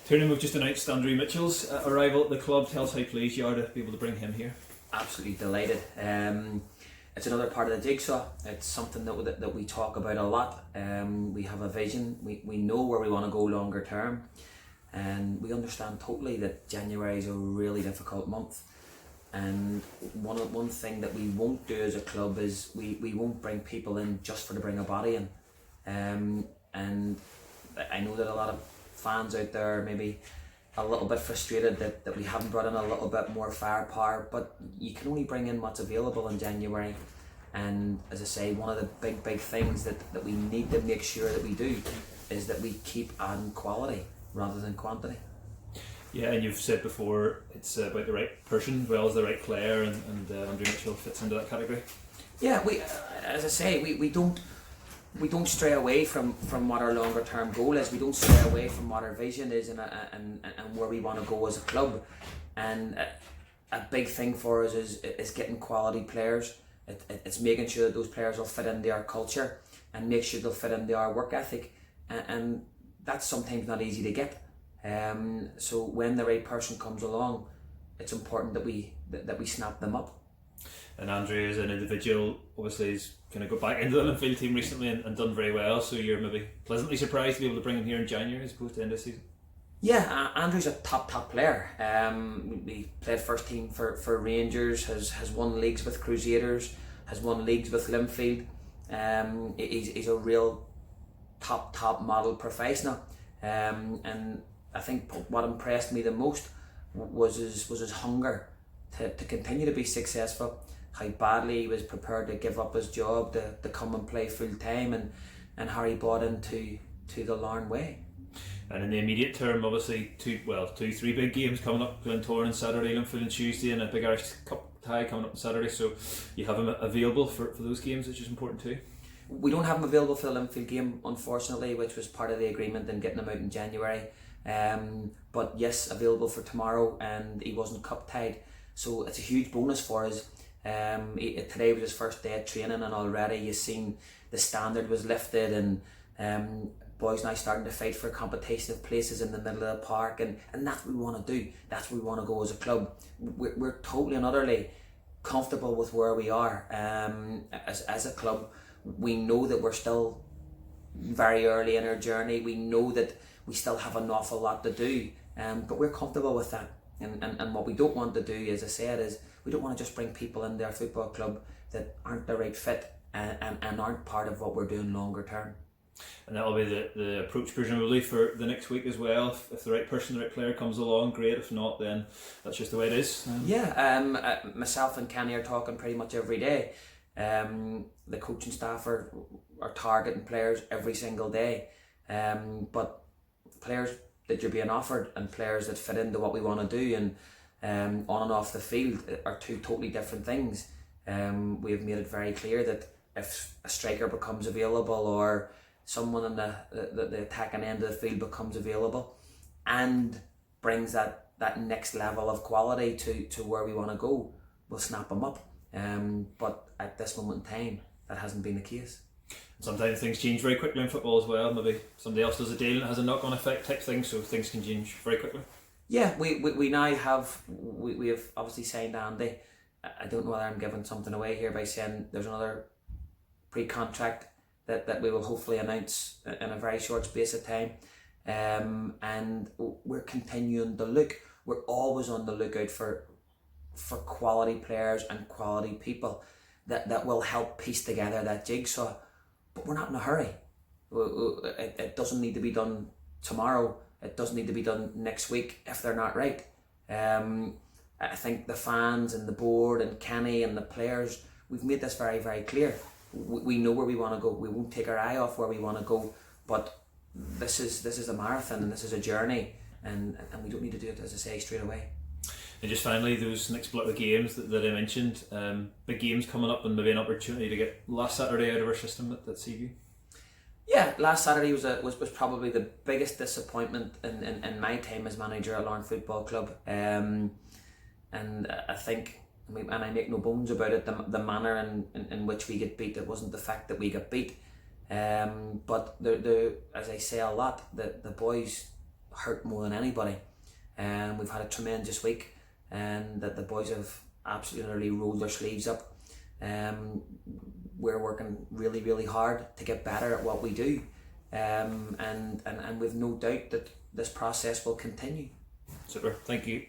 Tiernan, we've just announced Andrew Mitchell's arrival at the club. Tell us how pleased you are to be able to bring him here. Absolutely delighted. It's another part of the jigsaw. It's something that we talk about a lot. We have a vision. We know where we want to go longer term, and we understand totally that January is a really difficult month. And one thing that we won't do as a club is we won't bring people in just for to bring a body in. And I know that a lot of fans out there are maybe a little bit frustrated that we haven't brought in a little bit more firepower, but you can only bring in what's available in January. And as I say, one of the big things that we need to make sure that we do is that we keep adding quality rather than quantity. Yeah, and you've said before it's about the right person as well as the right player, and Andrew Mitchell fits into that category. Yeah, as I say, we don't stray away from what our longer term goal is. We don't stray away from what our vision is and where we want to go as a club. And a big thing for us is getting quality players. It's making sure that those players will fit into our culture and make sure they'll fit into our work ethic. And that's sometimes not easy to get. So when the right person comes along, it's important that we snap them up. And Andrew, as an individual, obviously has kind of got back into the Linfield team recently and done very well. So you're maybe pleasantly surprised to be able to bring him here in January as opposed to end of season. Yeah, Andrew's a top player. He played first team for Rangers, has won leagues with Crusaders, has won leagues with Linfield. He's a real top model professional. And I think what impressed me the most was his hunger to continue to be successful. How badly he was prepared to give up his job to come and play full time, and how he bought into the Larne way. And in the immediate term, obviously three big games coming up: Glentoran on Saturday, Linfield on Tuesday, and a big Irish Cup tie coming up on Saturday. So you have him available for those games, which is important too. We don't have him available for the Linfield game, unfortunately, which was part of the agreement in getting him out in January. But yes, available for tomorrow, and he wasn't cup tied, so it's a huge bonus for us. Today was his first day at training, and already you've seen the standard was lifted, and boys now starting to fight for competition of places in the middle of the park, and that's what we want to do. That's where we want to go as a club. We're totally and utterly comfortable with where we are as a club. We know that we're still very early in our journey. We know that we still have an awful lot to do, but we're comfortable with that. And what we don't want to do, as I said, is we don't want to just bring people into our football club that aren't the right fit and aren't part of what we're doing longer term. And that'll be the approach presumably for the next week as well. If the right person, the right player comes along, great. If not, then that's just the way it is. Myself and Kenny are talking pretty much every day. The coaching staff are targeting players every single day. But players that you're being offered and players that fit into what we want to do and on and off the field are two totally different things. We have made it very clear that if a striker becomes available or someone in the attacking end of the field becomes available and brings that next level of quality to where we want to go, we'll snap them up. But at this moment in time, that hasn't been the case. Sometimes things change very quickly in football as well. Maybe somebody else does a deal and it has a knock-on effect type thing, so things can change very quickly. Yeah, we now have we have obviously signed Andy. I don't know whether I'm giving something away here by saying there's another pre-contract that we will hopefully announce in a very short space of time. And we're continuing to look. We're always on the lookout for quality players and quality people that will help piece together that jigsaw. But we're not in a hurry. It doesn't need to be done tomorrow. It doesn't need to be done next week if they're not right. I think the fans and the board and Kenny and the players, we've made this very, very clear. We know where we want to go. We won't take our eye off where we want to go. But this is a marathon and this is a journey, and we don't need to do it, as I say, straight away. And just finally, those next block of games that I mentioned, big games coming up and maybe an opportunity to get last Saturday out of our system at Seaview. Yeah, last Saturday was probably the biggest disappointment in my time as manager at Larne Football Club. And I think, and I make no bones about it, the manner in which we get beat. It wasn't the fact that we got beat, but as I say a lot, the boys hurt more than anybody. We've had a tremendous week, and that the boys have absolutely rolled their sleeves up. We're working really, really hard to get better at what we do, and we've no doubt that this process will continue. Super, thank you.